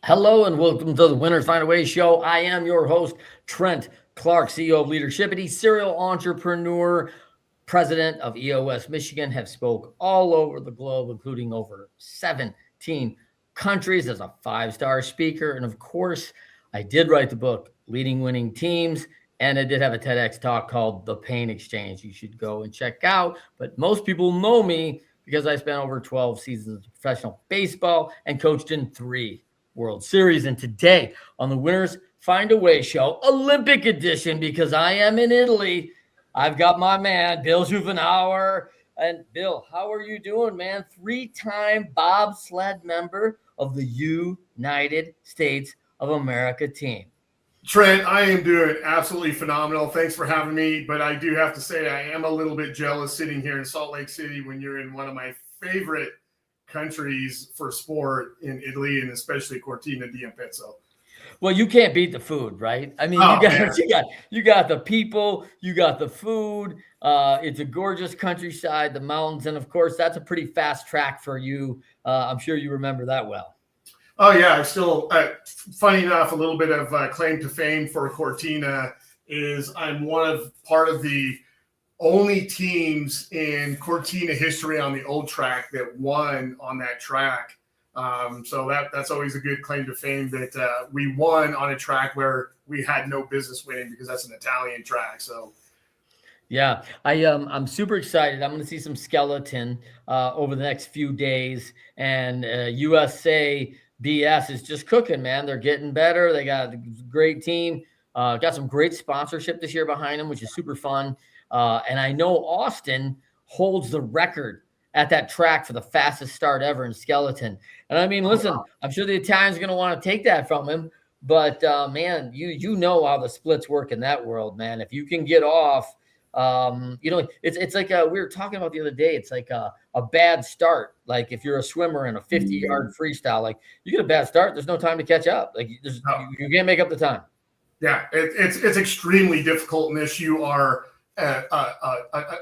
Hello and welcome to the Winners Find a Way show. I am your host, Trent Clark, CEO of Leadershipity, serial entrepreneur, president of EOS Michigan, have spoke all over the globe, including over 17 countries as a five-star speaker. And of course, I did write the book, Leading Winning Teams, and I did have a TEDx talk called The Pain Exchange. You should go and check out. But most people know me because I spent over 12 seasons of professional baseball and coached in 3 World Series. And today on the Winners Find a Way show, Olympic edition, because I am in Italy, I've got my man, Bill Schuffenhauer. And Bill, how are you doing, man? 3-time bobsled member of the United States of America team. Trent, I am doing absolutely phenomenal. Thanks for having me. But I do have to say I am a little bit jealous sitting here in Salt Lake City when you're in one of my favorite countries for sport in Italy, and especially Cortina d'Ampezzo. Well, you can't beat the food, right? I mean, you got the people, you got the food. It's a gorgeous countryside, the mountains, and of course, that's a pretty fast track for you. I'm sure you remember that well. Oh yeah, I still. Funny enough, a little bit of claim to fame for Cortina is I'm part of the only teams in Cortina history on the old track that won on that track. So that's always a good claim to fame that we won on a track where we had no business winning because that's an Italian track. So yeah, I'm super excited. I'm going to see some skeleton over the next few days, and USA BS is just cooking, man. They're getting better. They got a great team. Got some great sponsorship this year behind them, which is super fun. And I know Austin holds the record at that track for the fastest start ever in skeleton. And I mean, listen, I'm sure the Italians are going to want to take that from him. But man, you know how the splits work in that world, man. If you can get off, it's like we were talking about the other day. It's like a bad start. Like if you're a swimmer in a 50-yard freestyle, like you get a bad start, there's no time to catch up. Like you can't make up the time. Yeah, it's extremely difficult unless you are.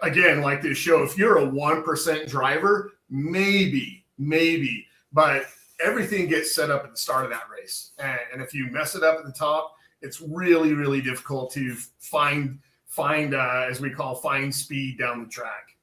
Again, like this show, if you're a 1% driver, maybe, but everything gets set up at the start of that race. And if you mess it up at the top, it's really, really difficult to find as we call find speed down the track.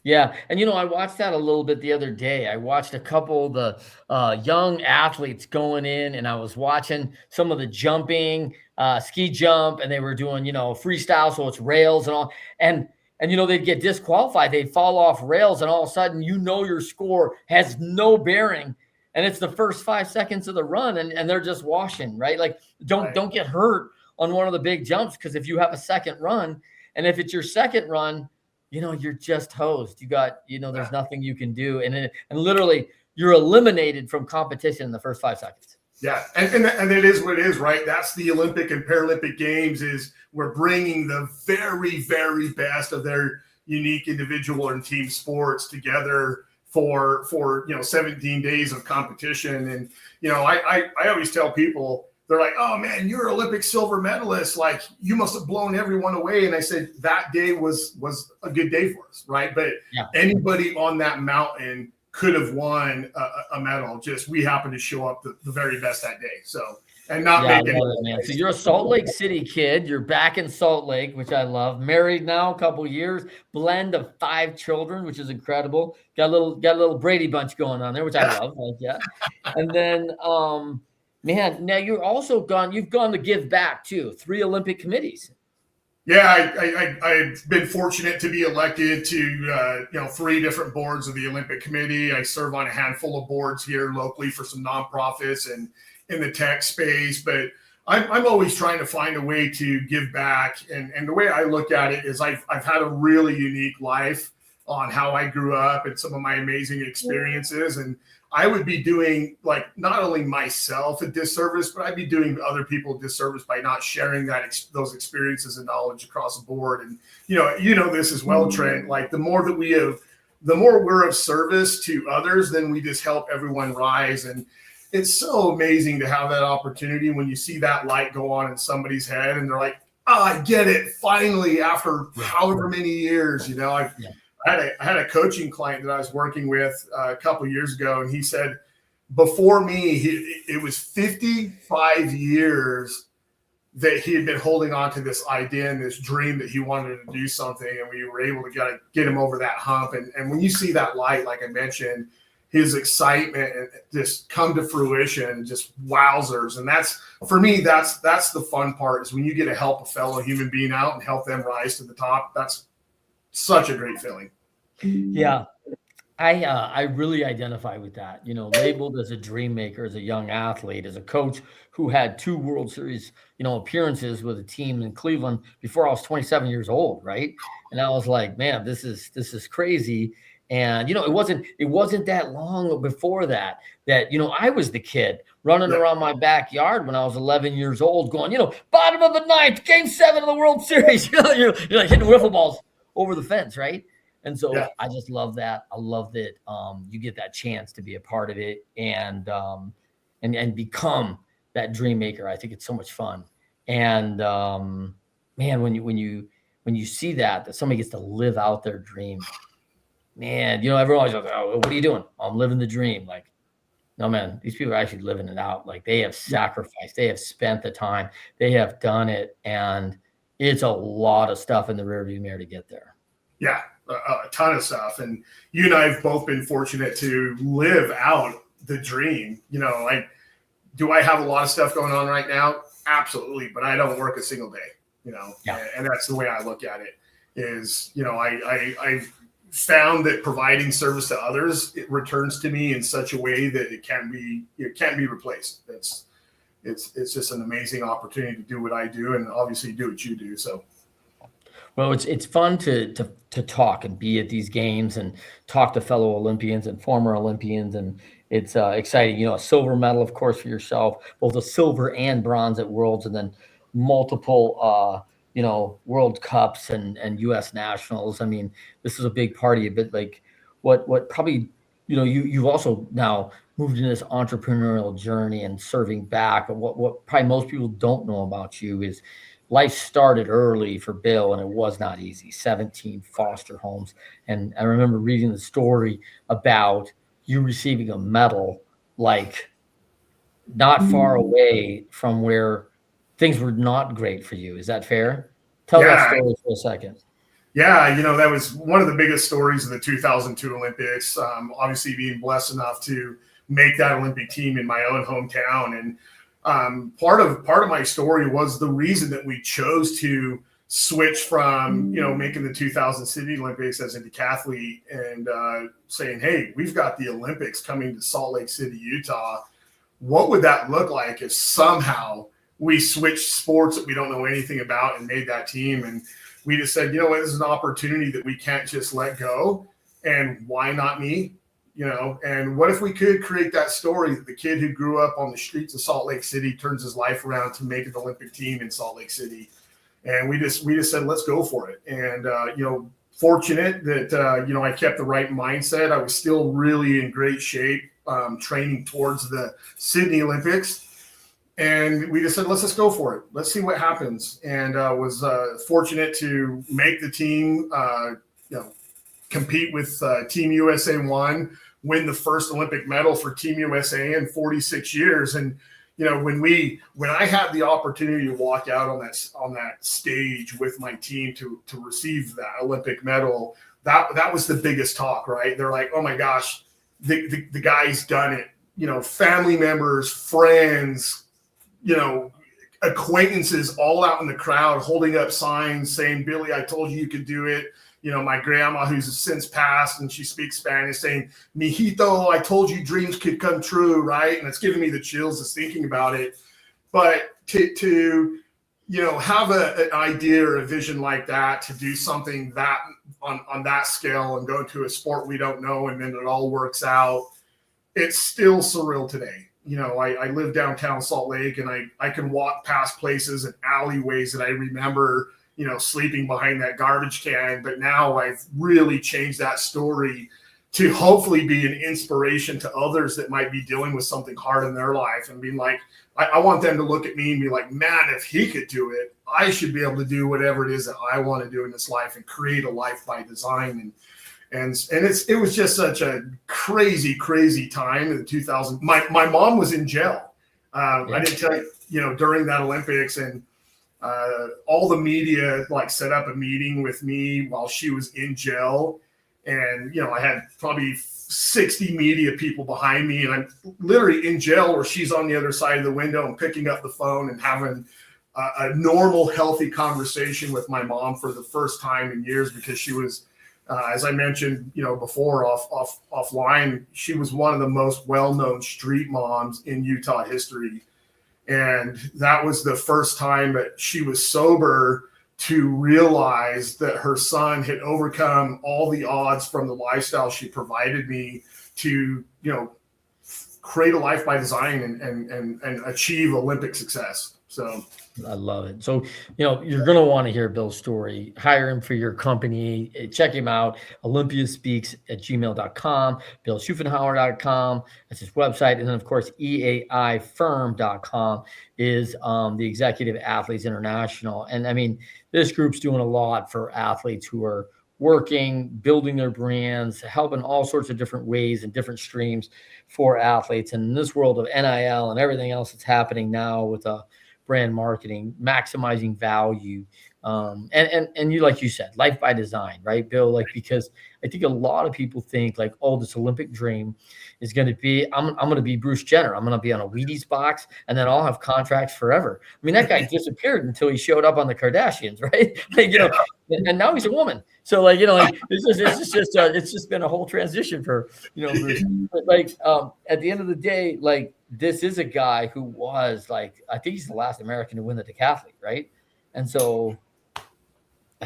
Yeah. And, I watched that a little bit the other day. I watched a couple of the young athletes going in, and I was watching some of the jumping, ski jump, and they were doing, freestyle. So it's rails and all. And they'd get disqualified. They'd fall off rails, and all of a sudden, your score has no bearing. And it's the first 5 seconds of the run, and they're just washing, right? Like, don't get hurt on one of the big jumps, because if you have a second run, and if it's your second run, you're just hosed. You got, there's nothing you can do. And literally you're eliminated from competition in the first 5 seconds. Yeah. And it is what it is, right? That's the Olympic and Paralympic Games is we're bringing the very, very best of their unique individual and team sports together for 17 days of competition. And, I always tell people, they're like, oh man, you're an Olympic silver medalist. Like you must have blown everyone away. And I said, that day was a good day for us. Right. But anybody on that mountain could have won a medal. Just, we happened to show up the very best that day. So, and not make it, man. So you're a Salt Lake City kid. You're back in Salt Lake, which I love. Married now a couple years, blend of 5 children, which is incredible. Got a little Brady Bunch going on there, which I love. Like, yeah. And then, man, now you've gone to give back too. 3 Olympic committees. Yeah, I've been fortunate to be elected to 3 different boards of the Olympic Committee. I serve on a handful of boards here locally for some nonprofits and in the tech space. But I'm always trying to find a way to give back. And the way I look at it is I've had a really unique life on how I grew up and some of my amazing experiences. And I would be doing like not only myself a disservice, but I'd be doing other people a disservice by not sharing those experiences and knowledge across the board. And this as well, Trent. Like the more we're of service to others, then we just help everyone rise. And it's so amazing to have that opportunity when you see that light go on in somebody's head, and they're like, "Oh, I get it! Finally, after however many years." I had a coaching client that I was working with a couple of years ago, and he said, before me, it was 55 years that he had been holding on to this idea and this dream that he wanted to do something, and we were able to get him over that hump. And when you see that light, like I mentioned, his excitement just come to fruition, just wowzers. And that's, for me, that's the fun part, is when you get to help a fellow human being out and help them rise to the top. That's such a great feeling. Yeah. I really identify with that, labeled as a dream maker, as a young athlete, as a coach who had 2 World Series, appearances with a team in Cleveland before I was 27 years old. Right. And I was like, man, this is crazy. And, it wasn't that long before that, I was the kid running around my backyard when I was 11 years old going, bottom of the 9th, game 7 of the World Series, you're like hitting wiffle balls over the fence. Right. And so I just love that. I love that you get that chance to be a part of it and become that dream maker. I think it's so much fun. And man, when you see that somebody gets to live out their dream, man, everyone always goes, "Oh, what are you doing?" "I'm living the dream." Like, no, man, these people are actually living it out. Like, they have sacrificed, they have spent the time, they have done it, and it's a lot of stuff in the rearview mirror to get there. Yeah. A ton of stuff. And you and I have both been fortunate to live out the dream. Do I have a lot of stuff going on right now? Absolutely. But I don't work a single day, and that's the way I look at it is, I found that providing service to others, it returns to me in such a way that it can't be replaced. It's just an amazing opportunity to do what I do, and obviously do what you do. So. Well, it's fun to talk and be at these games and talk to fellow Olympians and former Olympians, and it's exciting. A silver medal, of course, for yourself, both a silver and bronze at Worlds, and then multiple World Cups and U.S. Nationals. I mean, this is a big party. But like, what probably you've also now moved into this entrepreneurial journey and serving back. What probably most people don't know about you is, life started early for Bill, and it was not easy. 17 foster homes. And I remember reading the story about you receiving a medal, like not far away from where things were not great for you. Is that fair? Tell that story for a second. Yeah, that was one of the biggest stories of the 2002 Olympics. Obviously being blessed enough to make that Olympic team in my own hometown. And part of my story was the reason that we chose to switch from, making the 2000 City Olympics as a decathlete and saying, hey, we've got the Olympics coming to Salt Lake City, Utah. What would that look like if somehow we switched sports that we don't know anything about and made that team? And we just said, what, this is an opportunity that we can't just let go. And why not me? And what if we could create that story that the kid who grew up on the streets of Salt Lake City turns his life around to make an Olympic team in Salt Lake City? And we just said, let's go for it. And, fortunate that, I kept the right mindset. I was still really in great shape, training towards the Sydney Olympics. And we just said, let's just go for it. Let's see what happens. And was fortunate to make the team, compete with Team USA 1, win the first Olympic medal for Team USA in 46 years. And, when I had the opportunity to walk out on that stage with my team to receive that Olympic medal, that was the biggest talk, right? They're like, oh my gosh, the guy's done it. Family members, friends, acquaintances all out in the crowd holding up signs saying, Billy, I told you could do it. My grandma, who's since passed and she speaks Spanish, saying, Mijito, I told you dreams could come true, right? And it's giving me the chills just thinking about it. But to have an idea or a vision like that, to do something that on that scale and go to a sport we don't know, and then it all works out, it's still surreal today. I live downtown Salt Lake, and I can walk past places and alleyways that I remember, sleeping behind that garbage can. But now I've really changed that story to hopefully be an inspiration to others that might be dealing with something hard in their life, and being like, I want them to look at me and be like, man, if he could do it, I should be able to do whatever it is that I want to do in this life and create a life by design. And it was just such a crazy time in 2000. My mom was in jail. I didn't tell you, during that Olympics, and all the media like set up a meeting with me while she was in jail. And, I had probably 60 media people behind me, and I'm literally in jail where she's on the other side of the window and picking up the phone and having a normal, healthy conversation with my mom for the first time in years, because she was, as I mentioned, before offline, she was one of the most well-known street moms in Utah history. And that was the first time that she was sober to realize that her son had overcome all the odds from the lifestyle she provided me to, create a life by design and achieve Olympic success. So I love it. So, you're going to want to hear Bill's story. Hire him for your company. Check him out. olympiaspeaks@gmail.com, billschuffenhauer.com. That's his website. And then, of course, eaifirm.com is the Executive Athletes International. And I mean, this group's doing a lot for athletes who are working, building their brands, helping all sorts of different ways and different streams for athletes. And in this world of NIL and everything else that's happening now with brand marketing, maximizing value. And you, like you said, life by design, right, Bill? Like, because I think a lot of people think like, oh, this Olympic dream is going to be, I'm going to be Bruce Jenner. I'm going to be on a Wheaties box, and then I'll have contracts forever. I mean, that guy disappeared until he showed up on the Kardashians, right? Like, and now he's a woman. So like, it's just been a whole transition for, Bruce. But like, at the end of the day, like, this is a guy who was like, I think he's the last American to win the decathlete, right? And so, I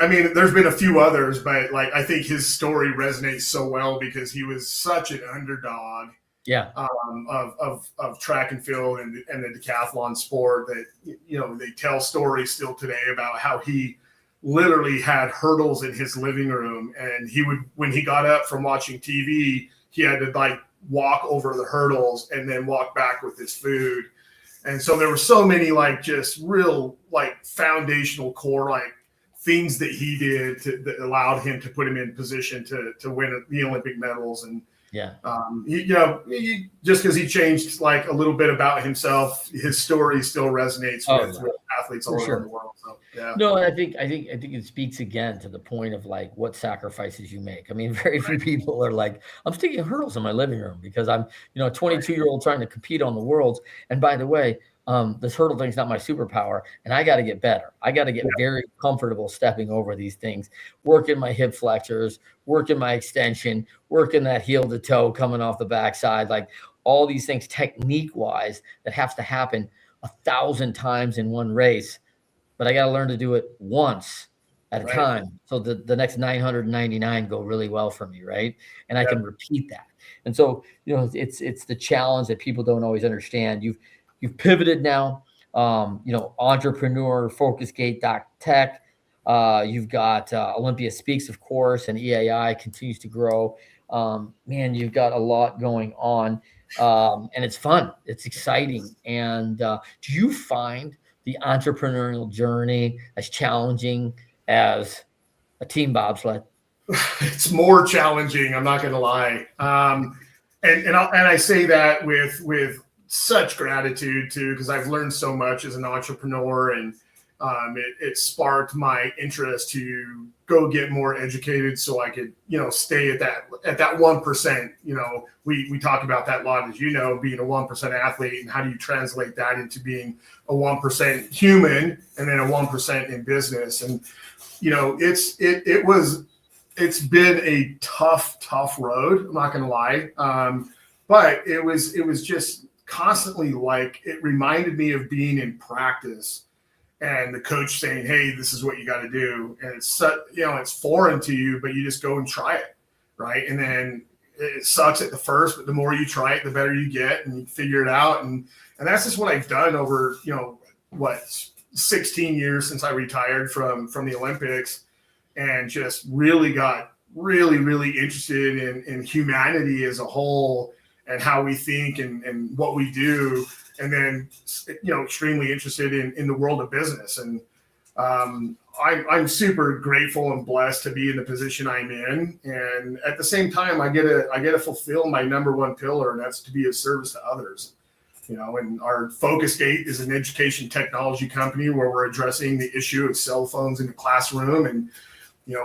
mean, there's been a few others, but like, I think his story resonates so well because he was such an underdog, of track and field and the decathlon sport that, they tell stories still today about how he literally had hurdles in his living room, and when he got up from watching TV, he had to like walk over the hurdles and then walk back with his food. And so there were so many like just real like foundational core like things that he did that allowed him to put him in position to win the Olympic medals. And he, just because he changed like a little bit about himself, his story still resonates with athletes all over the world. So no, I think it speaks again to the point of like what sacrifices you make. I mean, very few people are like, I'm sticking hurdles in my living room because I'm, a 22-year-old trying to compete on the worlds. And by the way, this hurdle thing's not my superpower, and I got to get better. I got to get very comfortable stepping over these things, working my hip flexors, working my extension, working that heel to toe coming off the backside, like all these things technique wise that has to happen 1,000 times in one race. But I got to learn to do it once at a time. So the next 999 go really well for me. Right. And I can repeat that. And so, it's the challenge that people don't always understand. You've pivoted now, entrepreneur, focusgate.tech. You've got Olympia Speaks, of course, and EAI continues to grow. Man, you've got a lot going on, and it's fun. It's exciting. And do you find the entrepreneurial journey as challenging as a team bobsled? It's more challenging. I'm not going to lie. And I say that with such gratitude too, because I've learned so much as an entrepreneur, and it sparked my interest to go get more educated so I could, stay at that 1%. We talk about that a lot, as being a 1% athlete, and how do you translate that into being a 1% human and then a 1% in business. And it's been a tough road. I'm not going to lie, but it was just constantly like, it reminded me of being in practice and the coach saying, hey, this is what you got to do. And it's it's foreign to you, but you just go and try it. Right. And then it sucks at the first, but the more you try it, the better you get, and you figure it out. And that's just what I've done over, 16 years since I retired from the Olympics, and just really got really interested in humanity as a whole and how we think and what we do. And then, extremely interested in the world of business. And I'm super grateful and blessed to be in the position I'm in, and at the same time, I get to fulfill my number one pillar, and that's to be of service to others. And our Focus Gate is an education technology company where we're addressing the issue of cell phones in the classroom, and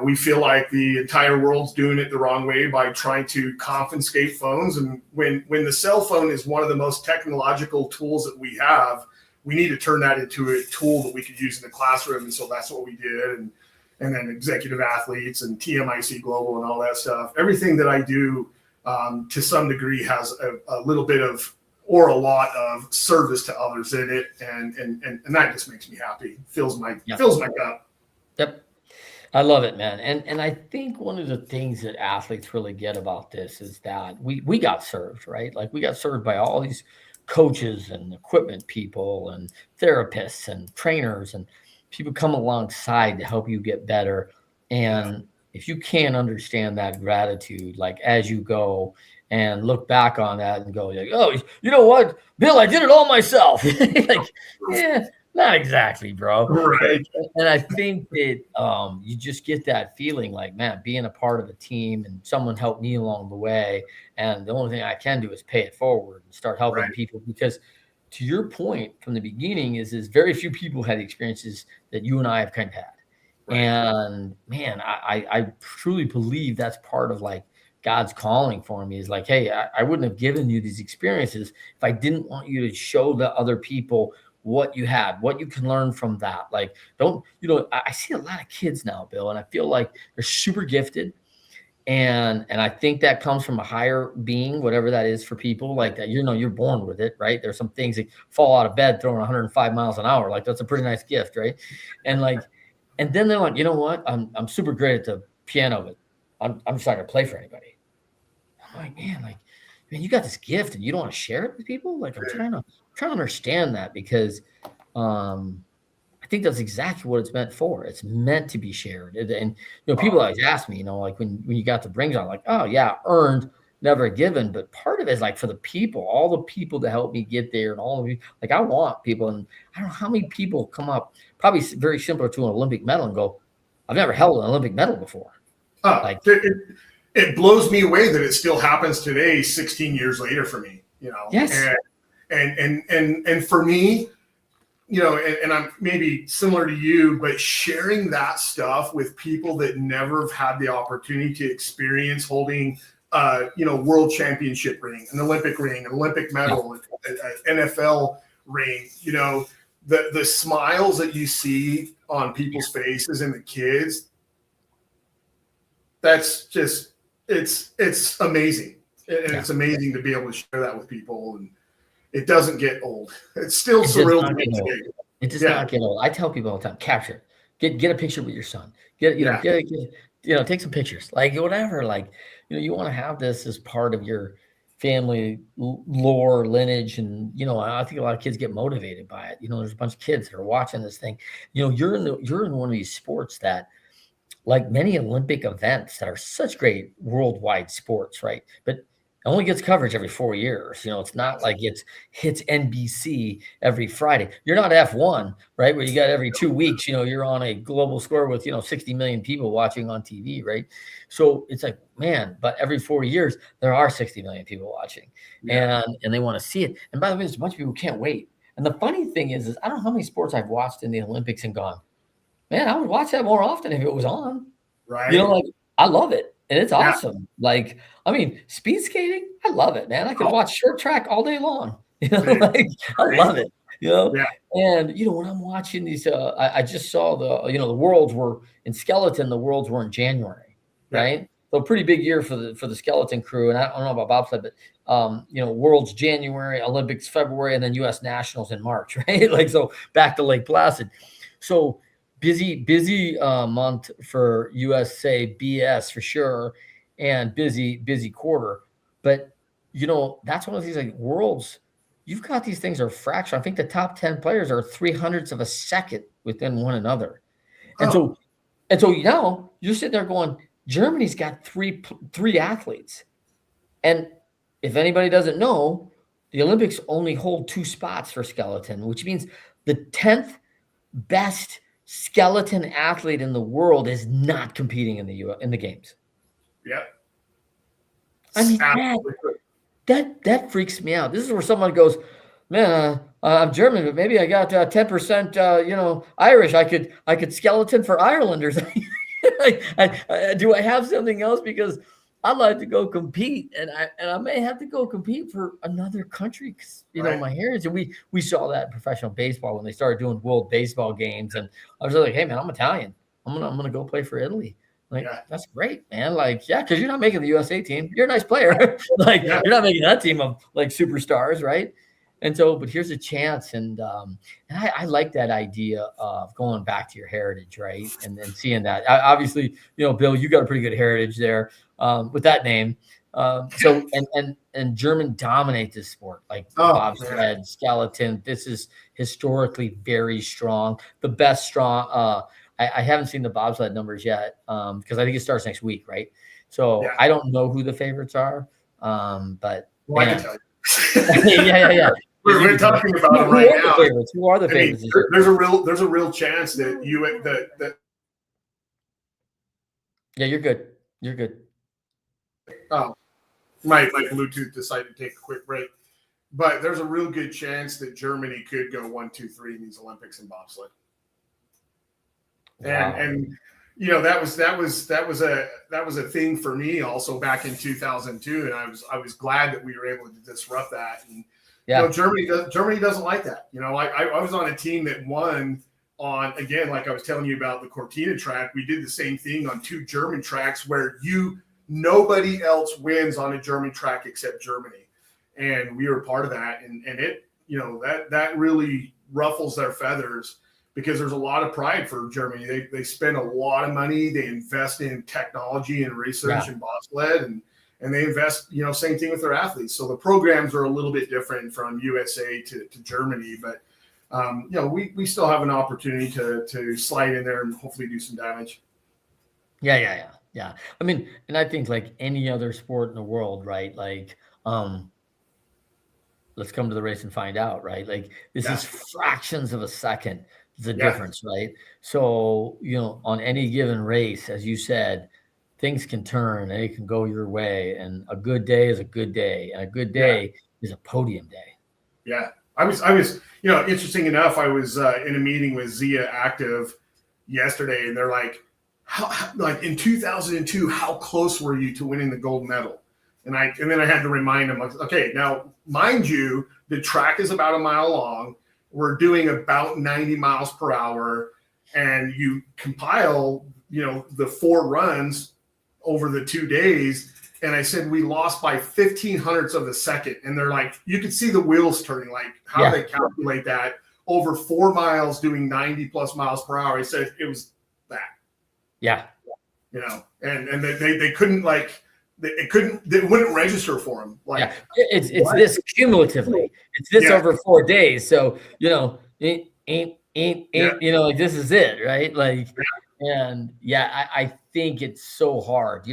we feel like the entire world's doing it the wrong way by trying to confiscate phones. And when the cell phone is one of the most technological tools that we have, we need to turn that into a tool that we could use in the classroom. And so that's what we did. And then executive athletes and TMIC Global and all that stuff. Everything that I do to some degree has a little bit of, or a lot of, service to others in it. And that just makes me happy. Fills my cup. Yep. I love it, man. And I think one of the things that athletes really get about this is that we got served, right? Like we got served by all these coaches and equipment people and therapists and trainers, and people come alongside to help you get better. And if you can't understand that gratitude, like as you go and look back on that and go, like, oh, you know what, Bill, I did it all myself. Like, yeah, not exactly, bro. Right. And I think that you just get that feeling like, man, being a part of a team and someone helped me along the way. And the only thing I can do is pay it forward and start helping people. Because to your point from the beginning is very few people had experiences that you and I have kind of had. Right. And man, I truly believe that's part of like God's calling for me is like, hey, I wouldn't have given you these experiences if I didn't want you to show the other people what you had, what you can learn from that. Like, I see a lot of kids now, Bill, and I feel like they're super gifted. And I think that comes from a higher being, whatever that is for people like that. You're born with it, right? There's some things that fall out of bed throwing 105 miles an hour. Like that's a pretty nice gift, right? And then they're like, you know what? I'm super great at the piano, but I'm just not gonna play for anybody. I'm like, man, you got this gift and you don't want to share it with people. Like I'm trying to understand that because I think that's exactly what it's meant for. It's meant to be shared. And people always ask me, like when you got the rings on, like, oh yeah, earned, never given. But part of it is like for the people, all the people to help me get there, and all of you. Like I want people, and I don't know how many people come up, probably very similar to an Olympic medal, and go, I've never held an Olympic medal before. It blows me away that it still happens today, 16 years later for me. Yes. And for me, and I'm maybe similar to you, but sharing that stuff with people that never have had the opportunity to experience holding, world championship ring, an Olympic ring, an Olympic medal, an NFL ring, the smiles that you see on people's faces and the kids, that's just, it's amazing. And it's amazing to be able to share that with people, and it doesn't get old. It's still surreal to me today. It does not get old. I tell people all the time, capture it. Get a picture with your son. Take some pictures. Like whatever. Like, you want to have this as part of your family lore, lineage. And, I think a lot of kids get motivated by it. There's a bunch of kids that are watching this thing. You're in one of these sports that, like many Olympic events that are such great worldwide sports, right? But it only gets coverage every 4 years. It's not like it hits NBC every Friday. You're not F1, right? Where you got every 2 weeks, you're on a global score with, 60 million people watching on TV, right? So it's like, man, but every 4 years, there are 60 million people watching and they want to see it. And by the way, there's a bunch of people who can't wait. And the funny thing is I don't know how many sports I've watched in the Olympics and gone, man, I would watch that more often if it was on. Right. I love it. And it's awesome. Like, speed skating, I love it, man. I can watch short track all day long. I love it. And when I'm watching these, I just saw the worlds were in skeleton. The worlds were in January, right? So pretty big year for the skeleton crew. And I don't know about bobsled, but worlds January, Olympics February, and then U.S. Nationals in March, right? Like so, back to Lake Placid. So busy month for USA BS for sure, and busy quarter. But that's one of these like worlds. You've got these things are fractured. I think the top 10 players are 300ths of a second within one another, and so now you're sitting there going, Germany's got three athletes, and if anybody doesn't know, the Olympics only hold 2 spots for skeleton, which means the 10th best skeleton athlete in the world is not competing in the games. Yeah. I mean, that freaks me out. This is where someone goes, man, I'm German, but maybe I got 10%, Irish. I could skeleton for Irelanders. Do I have something else? Because I'd like to go compete, and I may have to go compete for another country because my heritage. And we saw that in professional baseball when they started doing world baseball games, and I was like, hey man, I'm Italian. I'm gonna go play for Italy. Like, that's great, man. Like, yeah, because you're not making the USA team. You're a nice player. Like, you're not making that team of like superstars, right? And so, but here's a chance, and I like that idea of going back to your heritage, right? And then seeing that. Obviously, Bill, you got a pretty good heritage there with that name. So, and German dominate this sport, like bobsled, skeleton. This is historically very strong. The best strong. I haven't seen the bobsled numbers yet because I think it starts next week, right? So I don't know who the favorites are, but I can tell you. yeah. We're talking about it right now. Who are the favorites? There's a real chance that Yeah, you're good. You're good. Oh, my Bluetooth decided to take a quick break, but there's a real good chance that Germany could go 1, 2, 3 in these Olympics in bobsled. Wow. And that was a thing for me also back in 2002, and I was glad that we were able to disrupt that. And Germany doesn't like that. I was on a team that won on, again, like I was telling you about the Cortina track. We did the same thing on 2 German tracks where nobody else wins on a German track except Germany, and we were part of that. And it that really ruffles their feathers. Because there's a lot of pride for Germany. They spend a lot of money. They invest in technology and research and bobsled, and they invest, same thing with their athletes. So the programs are a little bit different from USA to Germany, but we still have an opportunity to slide in there and hopefully do some damage. Yeah. I mean, and I think like any other sport in the world, right? Like, let's come to the race and find out, right? Like this is fractions of a second. The difference, right? So, on any given race, as you said, things can turn and it can go your way. And a good day is a good day. And a good day is a podium day. Yeah. I was, interesting enough, I was in a meeting with Zia Active yesterday, and they're like, like in 2002, how close were you to winning the gold medal? And then I had to remind them, okay, now, mind you, the track is about a mile long. We're doing about 90 miles per hour, and you compile, the 4 runs over the 2 days. And I said, we lost by 1500ths of a second. And they're like, you could see the wheels turning, like how they calculate that over 4 miles doing 90 plus miles per hour. I said, it was that. Yeah. And they couldn't it wouldn't register for them. Like it's this cumulatively. It's this over 4 days. So like this is it, right? Like, and I think it's so hard.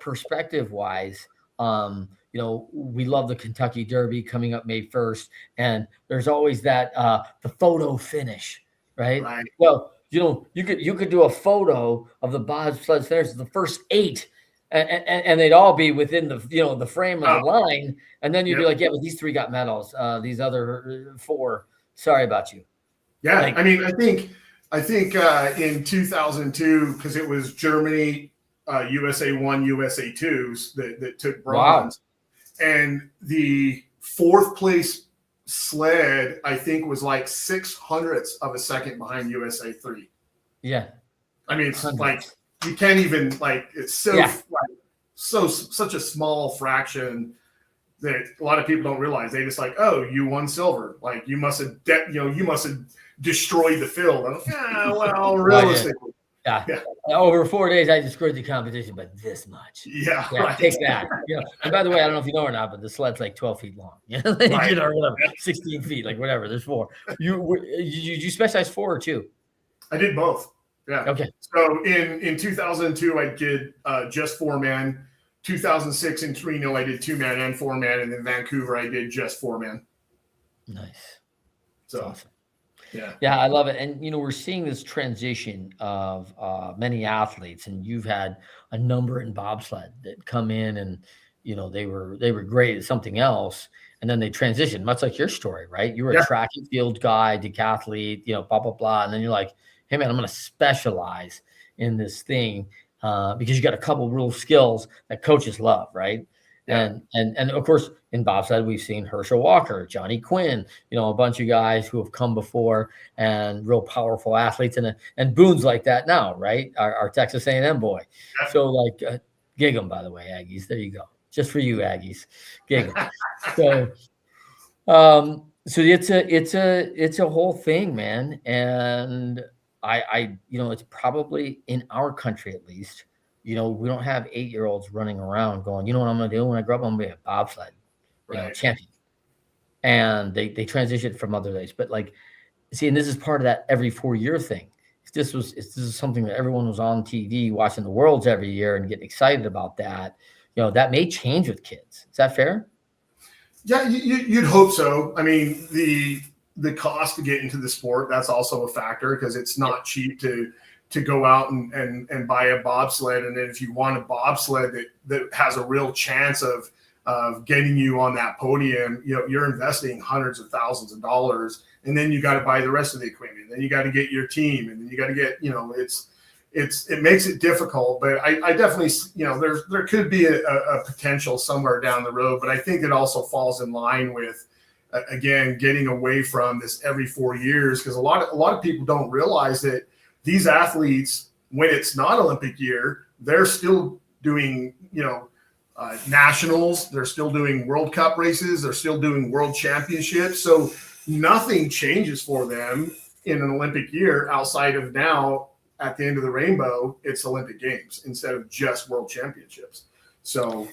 Perspective wise, we love the Kentucky Derby coming up May 1st, and there's always that the photo finish, right? Well, you could do a photo of the bobsled finish, the first 8. And they'd all be within the the frame of the line, and then you'd be like, yeah, but these 3 got medals. These other 4, sorry about you. Yeah, I mean, I think in 2002, because it was Germany, USA 1, USA 2s that took bronze, and the 4th place sled I think was like 600ths of a second behind USA 3. Yeah, I mean, it's like. You can't even it's such a small fraction that a lot of people don't realize. They just like, oh, you won silver. Like you must have destroyed the field. Well, realistically, over 4 days, I destroyed the competition, but this much. Yeah, take that. And by the way, I don't know if you know or not, but the sled's like 12 feet long. Whatever, 16 feet, like whatever. There's 4. You specialize 4 or 2? I did both. Yeah. Okay. So in 2002, I did just 4-man. 2006 in Torino, I did 2-man and 4-man, and in Vancouver, I did just 4-man. Nice. So awesome. Yeah, I love it. And we're seeing this transition of many athletes, and you've had a number in bobsled that come in and they were great at something else, and then they transition, much like your story, right? You were a Yeah. track and field guy, decathlete, blah blah blah, and then you're like, hey man, I'm going to specialize in this thing because you got a couple real skills that coaches love, right? Yeah. And of course, in bobsled, we've seen Herschel Walker, Johnny Quinn, a bunch of guys who have come before and real powerful athletes, and Boone's like that now, right? Our Texas A&M boy. Yeah. So like, gig 'em, by the way, Aggies. There you go, just for you, Aggies, gig 'em. So it's a whole thing, man, and it's probably in our country at least. We don't have 8-year-olds running around going, what I'm going to do when I grow up? I'm going to be a bobsled Right. champion. And they transition from other days. But like, see, and this is part of that every 4-year thing. If this is something that everyone was on TV watching the Worlds every year and getting excited about that, that may change with kids. Is that fair? Yeah, you'd hope so. I mean, the cost to get into the sport, that's also a factor because it's not cheap to go out and buy a bobsled. And then if you want a bobsled that has a real chance of getting you on that podium, you're investing hundreds of thousands of dollars, and then you got to buy the rest of the equipment. Then you got to get your team, and then you got to get, it makes it difficult. But I definitely, there could be a potential somewhere down the road, but I think it also falls in line with, again, getting away from this every 4 years, because a lot of people don't realize that these athletes, when it's not Olympic year, they're still doing, nationals, they're still doing World Cup races, they're still doing world championships. So nothing changes for them in an Olympic year outside of now at the end of the rainbow, it's Olympic Games instead of just world championships. So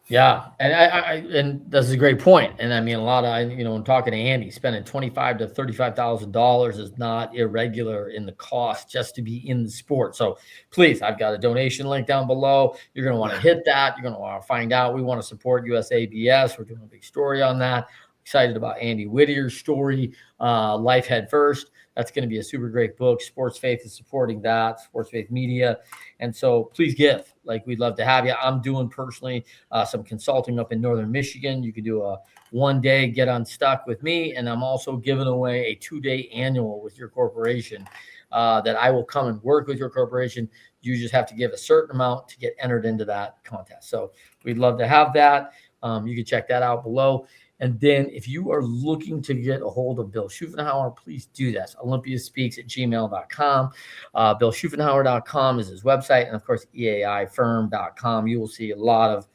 yeah, and that's a great point. And I mean, a lot of, I'm talking to Andy, spending $25,000 to $35,000 is not irregular in the cost just to be in the sport. So please, I've got a donation link down below. You're going to want to hit that. You're going to want to find out. We want to support USABS. We're doing a big story on that. Excited about Andy Whittier's story, Life Head First. That's going to be a super great book. Sports Faith is supporting that, Sports Faith Media. And so please give. Like, we'd love to have you. I'm doing personally some consulting up in Northern Michigan. You could do a 1-day get unstuck with me. And I'm also giving away a 2-day annual with your corporation that I will come and work with your corporation. You just have to give a certain amount to get entered into that contest. So we'd love to have that. You can check that out below. And then if you are looking to get a hold of Bill Schuffenhauer, please do that. olympiaspeaks@gmail.com. BillSchuffenhauer.com is his website. And, of course, eaifirm.com. You will see a lot of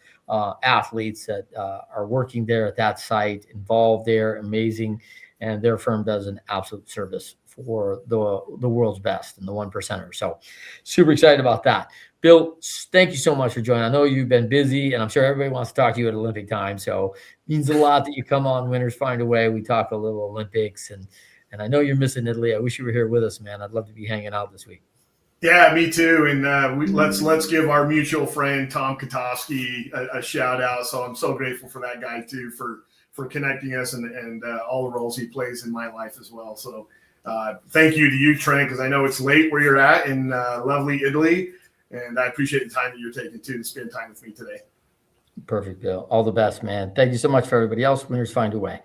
athletes that are working there at that site, involved there, amazing. And their firm does an absolute service for the world's best and the 1%ers. So super excited about that. Bill, thank you so much for joining. I know you've been busy, and I'm sure everybody wants to talk to you at Olympic time. So it means a lot that you come on Winners Find a Way. We talk a little Olympics, and I know you're missing Italy. I wish you were here with us, man. I'd love to be hanging out this week. Yeah, me too. And let's give our mutual friend Tom Katowski a shout out. So I'm so grateful for that guy too for connecting us and all the roles he plays in my life as well. So thank you to you, Trent, because I know it's late where you're at in lovely Italy. And I appreciate the time that you're taking to spend time with me today. Perfect, Bill. All the best, man. Thank you so much for everybody else. Winners Find a Way.